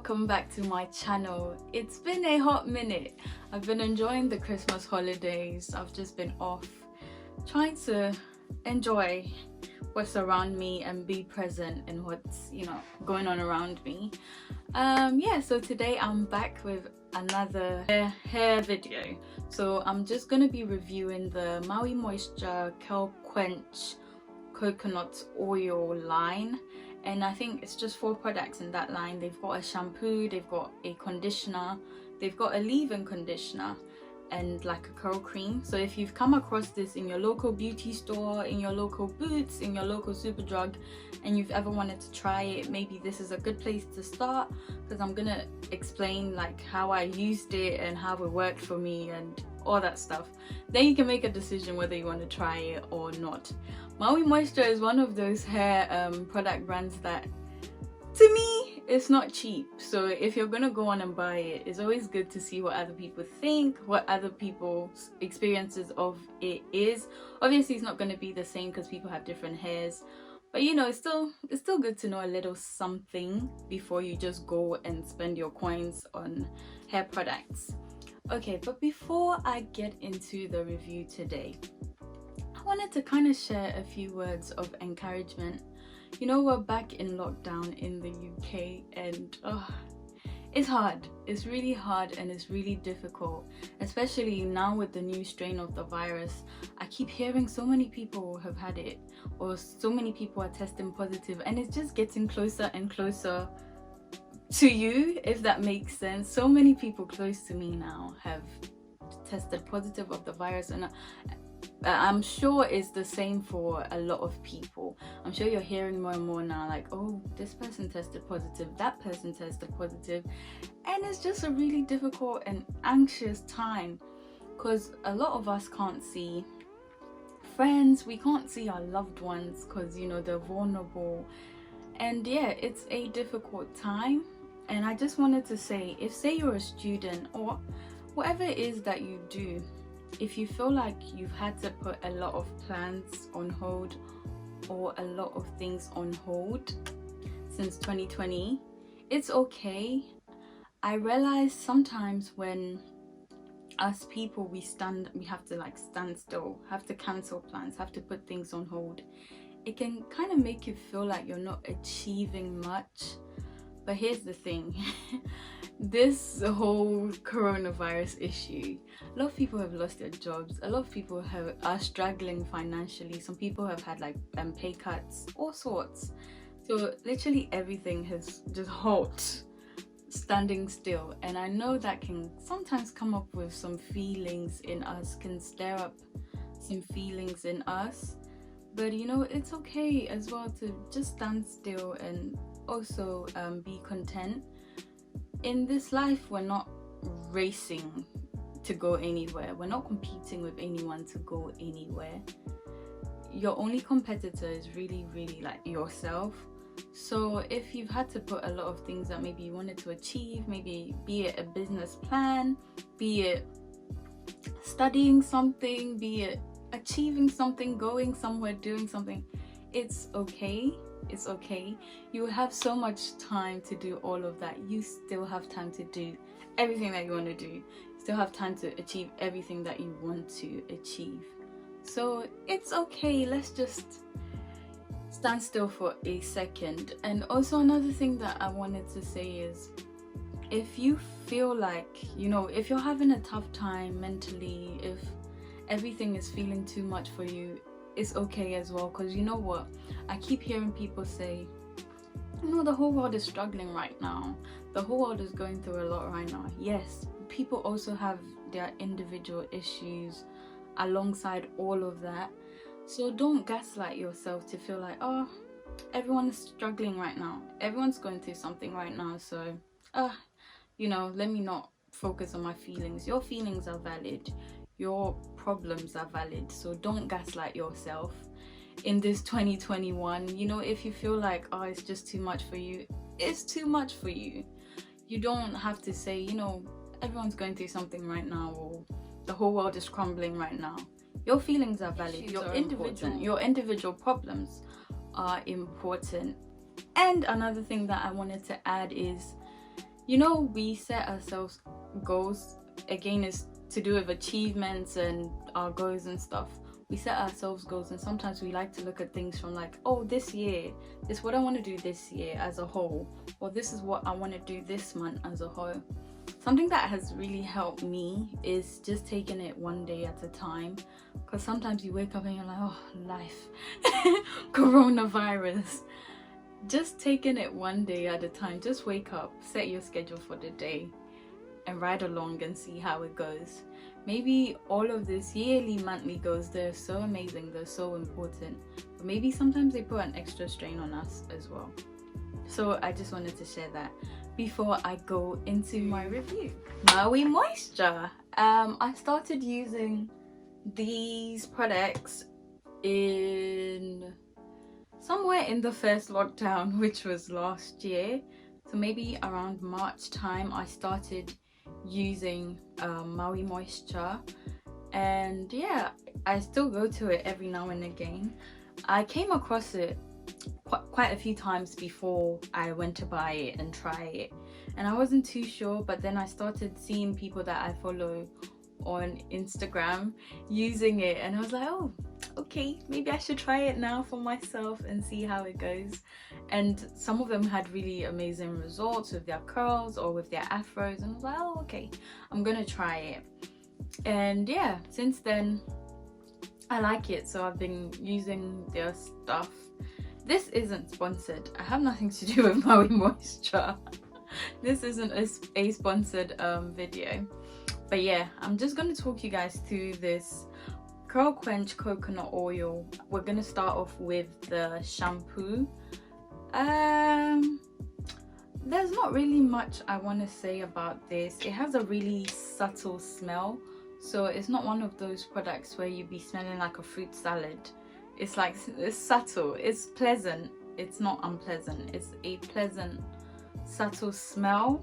welcome back to my channel. It's been a hot minute. I've been enjoying the Christmas holidays. I've just been off trying to enjoy what's around me and be present in what's going on around me. So today I'm back with another hair video. So I'm just gonna be reviewing the Maui Moisture Quench coconut oil line, and I think it's just 4 products in that line. They've got a shampoo, they've got a conditioner, they've got a leave-in conditioner, and like a curl cream. So if you've come across this in your local beauty store, in your local Boots, in your local Superdrug, and you've ever wanted to try it, maybe this is a good place to start, because I'm gonna explain like how I used it and how it worked for me and all that stuff. Then you can make a decision whether you want to try it or not. Maui Moisture is one of those hair product brands that, to me, it's not cheap. So if you're gonna go on and buy it, it's always good to see what other people think, what other people's experiences of it is. Obviously it's not going to be the same because people have different hairs, but it's still good to know a little something before you just go and spend your coins on hair products. Okay, but before I get into the review today, I wanted to kind of share a few words of encouragement. We're back in lockdown in the UK, and it's hard. It's really hard and it's really difficult, especially now with the new strain of the virus. I keep hearing so many people have had it, or so many people are testing positive, and it's just getting closer and closer to you, if that makes sense. So many people close to me now have tested positive of the virus, and I'm sure it's the same for a lot of people. I'm sure you're hearing more and more now, like, oh, this person tested positive, that person tested positive, and it's just a really difficult and anxious time because a lot of us can't see friends, we can't see our loved ones because they're vulnerable, and yeah, it's a difficult time. And I just wanted to say, if say you're a student or whatever it is that you do, if you feel like you've had to put a lot of plans on hold or a lot of things on hold since 2020, it's okay. I realize sometimes when us people, we have to like stand still, have to cancel plans, have to put things on hold. It can kind of make you feel like you're not achieving much. But here's the thing, this whole coronavirus issue, a lot of people have lost their jobs, a lot of people are struggling financially, some people have had like pay cuts, all sorts. So literally everything has just halt, standing still. And I know that can sometimes come up with some feelings in us, can stir up some feelings in us. But it's okay as well to just stand still and also be content. In this life, we're not racing to go anywhere. We're not competing with anyone to go anywhere. Your only competitor is really, really like yourself. So if you've had to put a lot of things that maybe you wanted to achieve, maybe be it a business plan, be it studying something, be it achieving something, going somewhere, doing something, it's okay. It's okay. You have so much time to do all of that. You still have time to do everything that you want to do. You still have time to achieve everything that you want to achieve. So it's okay. Let's just stand still for a second. And also another thing that I wanted to say is, if you feel like, if you're having a tough time mentally, if everything is feeling too much for you, it's okay as well. Because you know what, I keep hearing people say, the whole world is struggling right now, the whole world is going through a lot right now. Yes, people also have their individual issues alongside all of that. So don't gaslight yourself to feel like, oh, everyone is struggling right now, everyone's going through something right now, so let me not focus on my feelings. Your feelings are valid, your problems are valid, so don't gaslight yourself in this 2021. If you feel like, oh, it's just too much for you, it's too much for you. You don't have to say, everyone's going through something right now, or the whole world is crumbling right now. Your feelings are valid, your individual problems are important. And another thing that I wanted to add is, you know, we set ourselves goals. Again, is to do with achievements and our goals and stuff. We set ourselves goals, and sometimes we like to look at things from like, oh, this year, this is what I want to do this year as a whole, or this is what I want to do this month as a whole. Something that has really helped me is just taking it one day at a time, because sometimes you wake up and you're like, oh, life, coronavirus. Just taking it one day at a time. Just wake up, set your schedule for the day, and ride along and see how it goes. Maybe all of this yearly, monthly goals, they're so amazing, they're so important, but maybe sometimes they put an extra strain on us as well. So I just wanted to share that before I go into my review. Maui Moisture. I started using these products in somewhere in the first lockdown, which was last year. So maybe around March time I started using Maui Moisture, and yeah, I still go to it every now and again. I came across it quite a few times before I went to buy it and try it, and I wasn't too sure, but then I started seeing people that I follow on Instagram using it, and I was like, oh, okay, maybe I should try it now for myself and see how it goes. And some of them had really amazing results with their curls or with their afros, and I was like, oh, okay, I'm gonna try it. And yeah, since then I like it, so I've been using their stuff. This isn't sponsored. I have nothing to do with Maui Moisture. This isn't a sponsored video, but yeah, I'm just gonna talk you guys through this Curl Quench coconut oil. We're gonna start off with the shampoo. There's not really much I want to say about this. It has a really subtle smell, so it's not one of those products where you'd be smelling like a fruit salad. It's like, it's subtle, it's pleasant, it's not unpleasant, it's a pleasant subtle smell.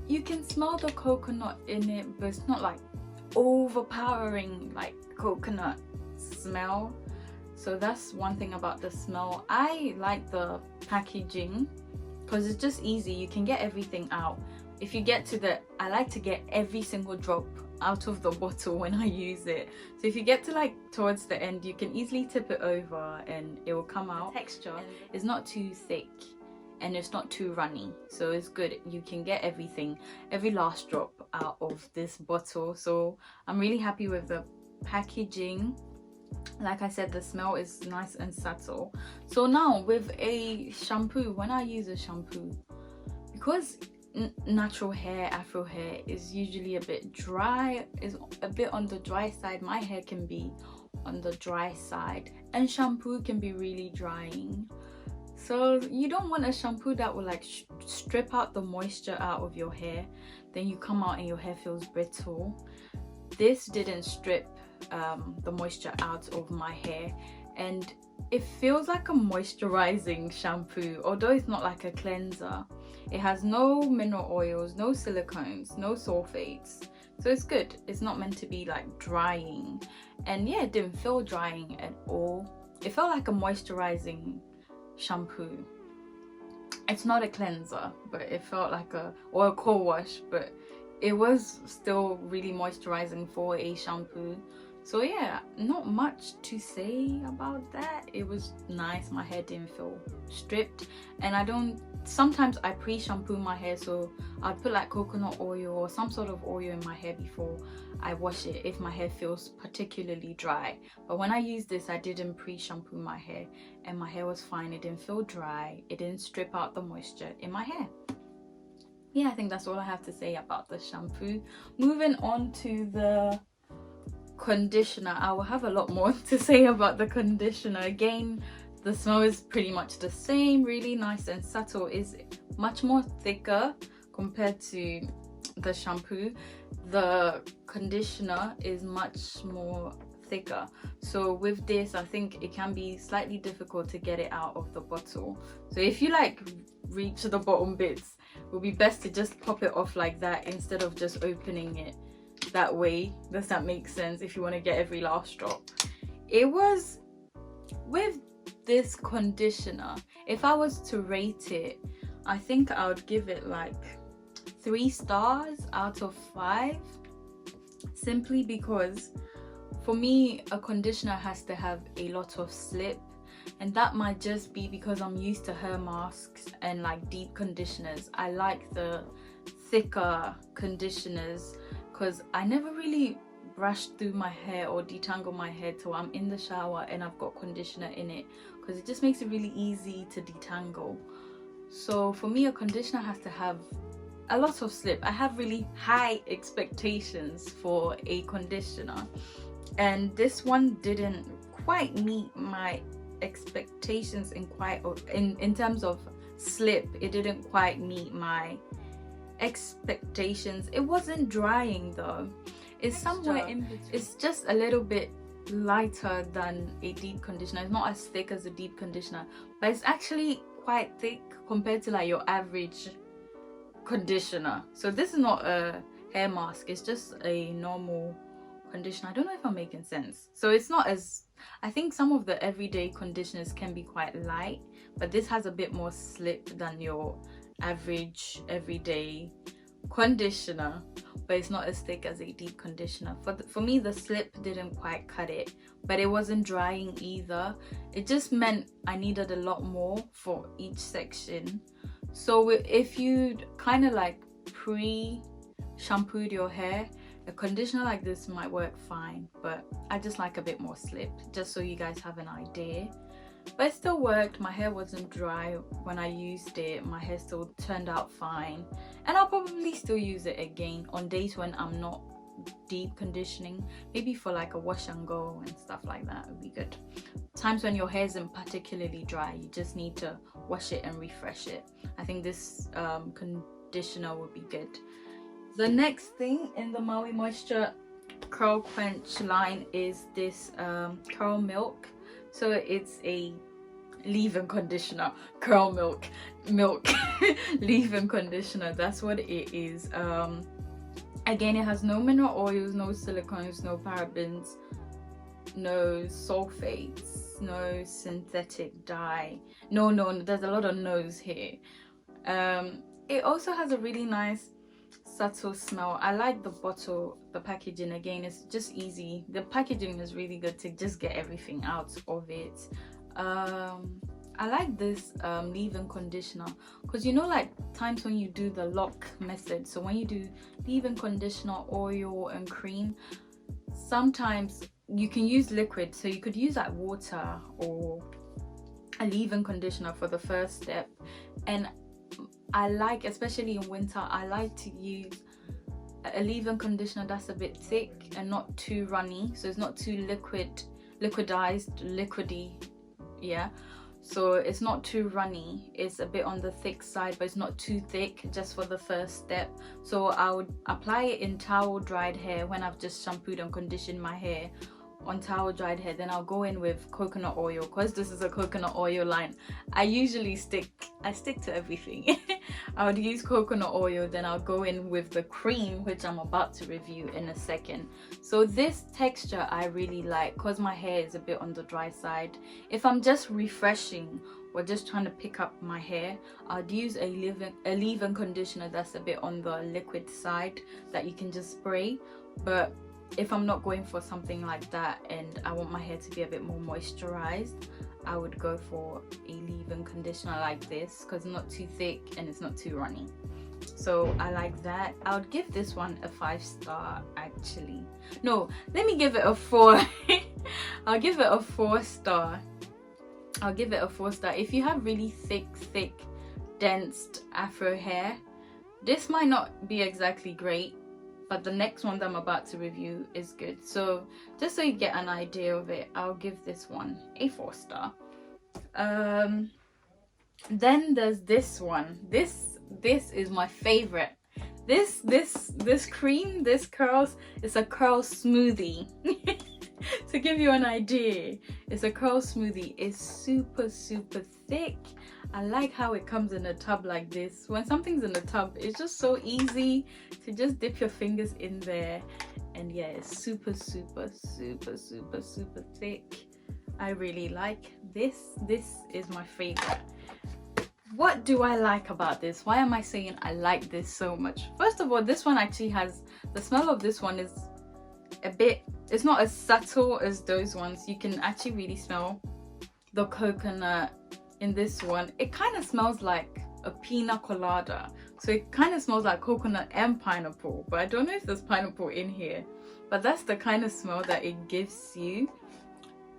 You can smell the coconut in it, but it's not like overpowering like coconut smell. So that's one thing about the smell. I like the packaging because it's just easy. You can get everything out. If you get to the, I like to get every single drop out of the bottle when I use it. So if you get to like towards the end, you can easily tip it over and it will come out. The texture is not too thick and it's not too runny, so it's good. You can get everything, every last drop out of this bottle. So I'm really happy with the packaging. Like I said, the smell is nice and subtle. So now with a shampoo, when I use a shampoo, because natural hair, afro hair is usually a bit dry, is a bit on the dry side. My hair can be on the dry side, and shampoo can be really drying. So you don't want a shampoo that will like strip out the moisture out of your hair, then you come out and your hair feels brittle. This didn't strip the moisture out of my hair, and it feels like a moisturizing shampoo, although it's not like a cleanser. It has no mineral oils, no silicones, no sulfates, so it's good. It's not meant to be like drying, and yeah, it didn't feel drying at all. It felt like a moisturizing shampoo. It's not a cleanser, but it felt like a, or a co-wash, but it was still really moisturizing for a shampoo. So yeah, not much to say about that. It was nice. My hair didn't feel stripped, and I don't, sometimes I pre-shampoo my hair, so I'd put like coconut oil or some sort of oil in my hair before I wash it if my hair feels particularly dry. But when I used this, I didn't pre-shampoo my hair, and my hair was fine. It didn't feel dry, it didn't strip out the moisture in my hair. Yeah, I think that's all I have to say about the shampoo. Moving on to the conditioner, I will have a lot more to say about the conditioner. Again, the smell is pretty much the same, really nice and subtle. Is much more thicker compared to the shampoo. The conditioner is much more thicker, so with this I think it can be slightly difficult to get it out of the bottle. So if you like reach the bottom bits, it would be best to just pop it off like that instead of just opening it that way. Does that make sense? If you want to get every last drop. It was, with this conditioner, if I was to rate it, I think I would give it like 3 stars out of 5, simply because for me a conditioner has to have a lot of slip, and that might just be because I'm used to hair masks and like deep conditioners. I like the thicker conditioners because I never really brush through my hair or detangle my hair till I'm in the shower and I've got conditioner in it, because it just makes it really easy to detangle. So for me, a conditioner has to have a lot of slip. I have really high expectations for a conditioner, and this one didn't quite meet my expectations in terms of slip. It didn't quite meet my expectations. It wasn't drying though. It's somewhere in between. It's just a little bit lighter than a deep conditioner. It's not as thick as a deep conditioner, but it's actually quite thick compared to like your average conditioner. So this is not a hair mask, it's just a normal conditioner. I don't know if I'm making sense. So it's not as, I think some of the everyday conditioners can be quite light, but this has a bit more slip than your average everyday conditioner, but it's not as thick as a deep conditioner. For me, the slip didn't quite cut it, but it wasn't drying either. It just meant I needed a lot more for each section. So if you kind of like pre-shampooed your hair, a conditioner like this might work fine, but I just like a bit more slip, just so you guys have an idea. But it still worked. My hair wasn't dry when I used it. My hair still turned out fine, and I'll probably still use it again on days when I'm not deep conditioning, maybe for like a wash and go and stuff like that would be good. Times when your hair isn't particularly dry, you just need to wash it and refresh it. I think this conditioner would be good. The next thing in the Maui Moisture Curl Quench line is this curl milk. So it's a leave-in conditioner, curl milk leave-in conditioner. That's what it is. Again, it has no mineral oils, no silicones, no parabens, no sulfates, no synthetic dye. No, there's a lot of no's here. It also has a really nice subtle smell. I like the bottle, the packaging. Again, it's just easy. The packaging is really good to just get everything out of it. I like this leave-in conditioner because, you know, like times when you do the lock method, so when you do leave-in conditioner, oil and cream, sometimes you can use liquid, so you could use like water or a leave-in conditioner for the first step. And I like, especially in winter, I like to use a leave-in conditioner that's a bit thick and not too runny, so it's not too liquidy, yeah. So it's not too runny, it's a bit on the thick side, but it's not too thick, just for the first step. So I would apply it in towel dried hair when I've just shampooed and conditioned my hair on towel dried hair. Then I'll go in with coconut oil, because this is a coconut oil line. I stick to everything. I would use coconut oil, then I'll go in with the cream, which I'm about to review in a second. So this texture I really like, because my hair is a bit on the dry side. If I'm just refreshing or just trying to pick up my hair, I'd use a leave-in conditioner that's a bit on the liquid side that you can just spray. But if I'm not going for something like that and I want my hair to be a bit more moisturized, I would go for a leave-in conditioner like this, because it's not too thick and it's not too runny. So I like that. I would give this one a 5-star actually. No, let me give it a 4. I'll give it a 4-star. I'll give it a 4-star. If you have really thick, dense afro hair, this might not be exactly great, but the next one that I'm about to review is good. So just so you get an idea of it, I'll give this one a 4-star. Then there's this one. This is my favorite. This cream, this curls, it's a curl smoothie. To give you an idea, it's a curl smoothie. It's super thick. I like how it comes in a tub like this. When something's in a tub, it's just so easy to just dip your fingers in there. And yeah, it's super thick. I really like this. This is my favorite. what do I like about this? Why am I saying I like this so much? First of all, this one actually has, the smell of this one is a bit, it's not as subtle as those ones. You can actually really smell the coconut in this one. It kind of smells like a pina colada, so it kind of smells like coconut and pineapple, but I don't know if there's pineapple in here, but that's the kind of smell that it gives you.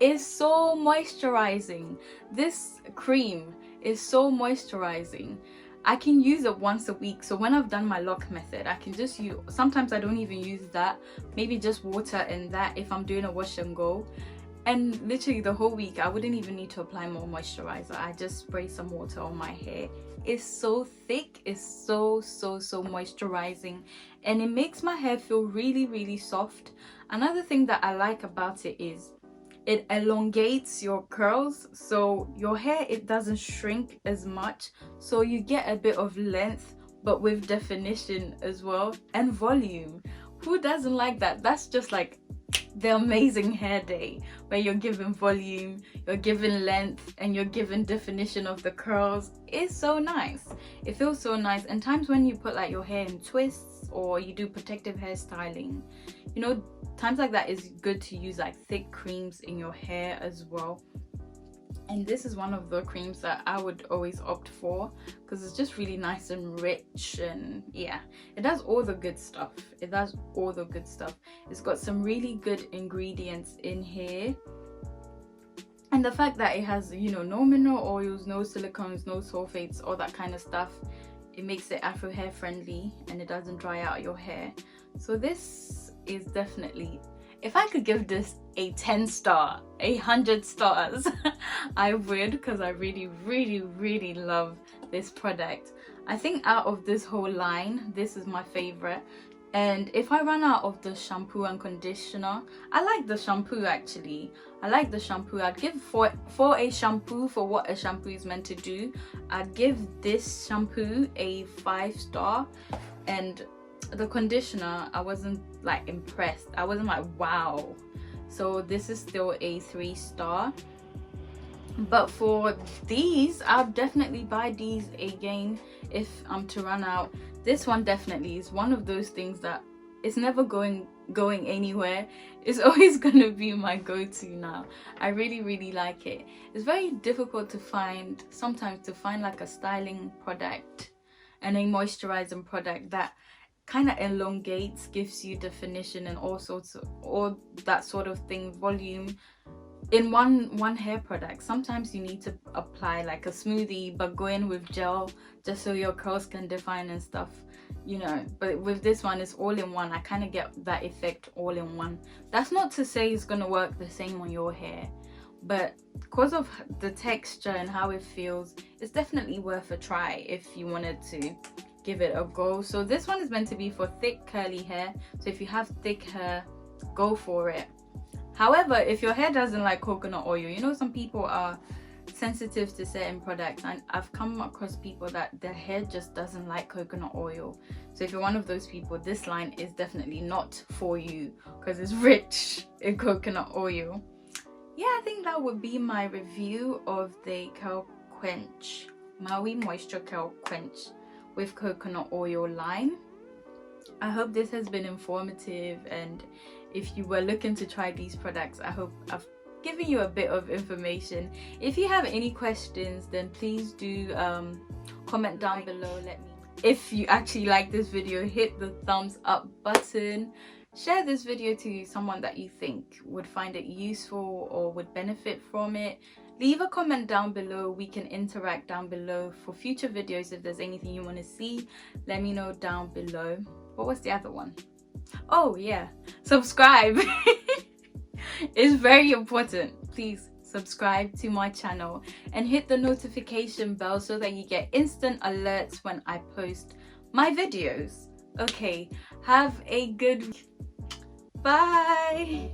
It's so moisturizing. This cream is so moisturizing. I can use it once a week, so when I've done my lock method, I can just use, sometimes I don't even use that, maybe just water and that if I'm doing a wash and go. And literally the whole week I wouldn't even need to apply more moisturizer. I just spray some water on my hair. It's so thick, it's so moisturizing, and it makes my hair feel really soft. Another thing that I like about it is it elongates your curls, so your hair, it doesn't shrink as much, so you get a bit of length but with definition as well, and volume. Who doesn't like that? That's just like the amazing hair day, where you're given volume, you're given length, and you're given definition of the curls. It's so nice. It feels so nice. And times when you put like your hair in twists or you do protective hairstyling, you know, times like that is good to use like thick creams in your hair as well. And this is one of the creams that I would always opt for because it's just really nice and rich, and yeah, it does all the good stuff. It does all the good stuff. It's got some really good ingredients in here, and the fact that it has, you know, no mineral oils, no silicones, no sulfates, all that kind of stuff, it makes it afro hair friendly and it doesn't dry out your hair. So this is definitely, if I could give this a 10 star, 100 stars, I would, because I really love this product. I think out of this whole line, this is my favorite. And if I run out of the shampoo and conditioner, I like the shampoo actually. I like the shampoo. I'd give for a shampoo, for what a shampoo is meant to do, I'd give this shampoo a 5 star. And the conditioner, I wasn't like impressed. I wasn't like wow. So this is still a 3 star. But for these, I'll definitely buy these again if I'm to run out. This one definitely is one of those things that it's never going anywhere. It's always gonna be my go-to now. I really like it. It's very difficult to find, sometimes, to find like a styling product and a moisturizing product that kind of elongates, gives you definition and all sorts of, all that sort of thing, volume in one hair product. Sometimes you need to apply like a smoothie but go in with gel just so your curls can define and stuff, you know. But with this one, it's all in one. I kind of get that effect all in one. That's not to say it's gonna work the same on your hair, but because of the texture and how it feels, it's definitely worth a try if you wanted to give it a go. So this one is meant to be for thick curly hair, so if you have thick hair, go for it. However, if your hair doesn't like coconut oil, you know, some people are sensitive to certain products, and I've come across people that their hair just doesn't like coconut oil. So if you're one of those people, this line is definitely not for you because it's rich in coconut oil. Yeah, I think that would be my review of the Curl Quench Maui Moisture Curl Quench with coconut oil line. I hope this has been informative, and if you were looking to try these products, I hope I've given you a bit of information. If you have any questions, then please do comment down below. Let me know. If you actually like this video, hit the thumbs up button. Share this video to someone that you think would find it useful or would benefit from it. Leave a comment down below. We can interact down below for future videos. If there's anything you want to see, let me know down below. What was the other one? Oh yeah, subscribe. It's very important. Please subscribe to my channel and hit the notification bell so that you get instant alerts when I post my videos. Okay, have a good week. Bye.